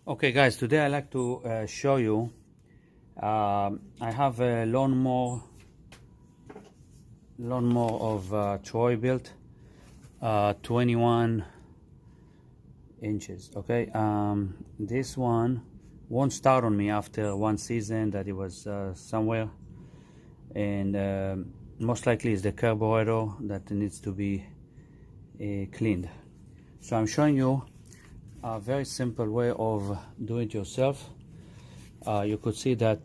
Okay guys, today I like to show you I have a lawnmower of Troy built 21 inches. Okay, this one won't start on me after one season that it was somewhere, and most likely it's the carburetor that needs to be cleaned. So I'm showing you a very simple way of doing it yourself. You could see that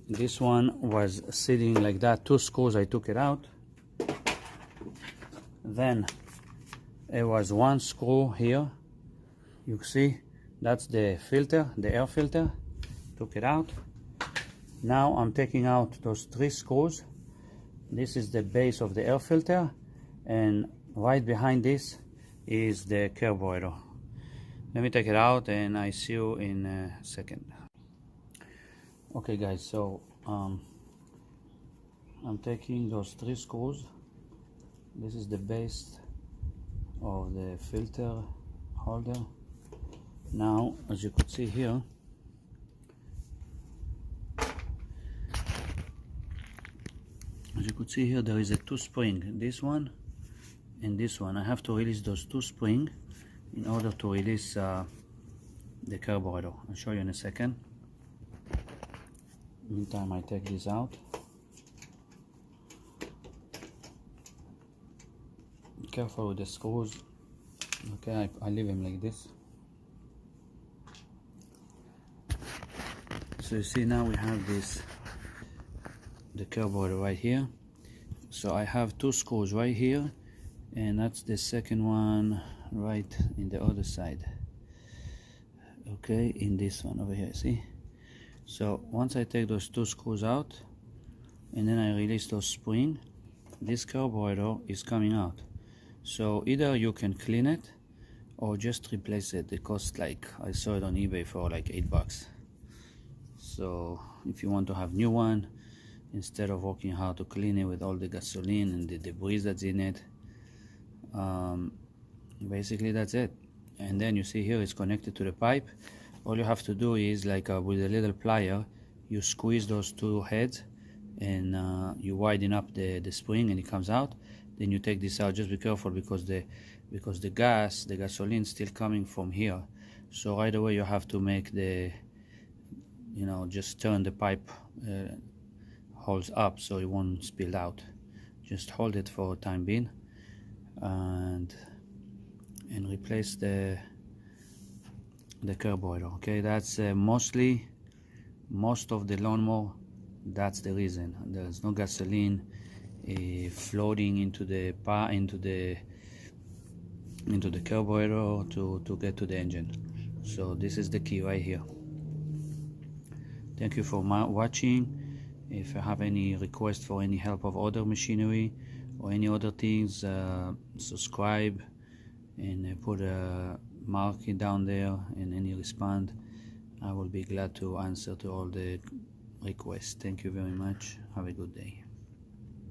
this one was sitting like that, two screws. I took it out, then it was one screw here. You see that's the filter, the air filter. Took it out. Now I'm taking out those three screws. This is the base of the air filter, and right behind this is the carburetor. Let me take it out and I see you in a second. Okay guys, so I'm taking those three screws. This is the base of the filter holder. Now, as you could see here, there is a two spring, this one and this one. I have to release those two springs in order to release the carburetor. I'll show you in a second. Meantime, I take this out. Be careful with the screws. Okay, I leave them like this. So you see, now we have the carburetor right here. So I have two screws right here, and that's the second one right in the other side. Okay, in this one over here, see? So once I take those two screws out and then I release those springs, this carburetor is coming out. So either you can clean it or just replace it. It costs, like, I saw it on eBay for like $8. So if you want to have new one, instead of working hard to clean it with all the gasoline and the debris that's in it, basically that's it. And then you see here it's connected to the pipe. All you have to do is, like with a little plier, you squeeze those two heads and you widen up the spring and it comes out. Then you take this out. Just be careful because the gasoline is still coming from here. So right away you have to make just turn the pipe holes up so it won't spill out. Just hold it for a time being and replace the carburetor. Okay, that's most of the lawnmower. That's the reason. There's no gasoline floating into the carburetor to get to the engine. So this is the key right here. Thank you for watching. If you have any request for any help of other machinery or any other things, subscribe and put a mark down there, and any respond, I will be glad to answer to all the requests. Thank you very much. Have a good day.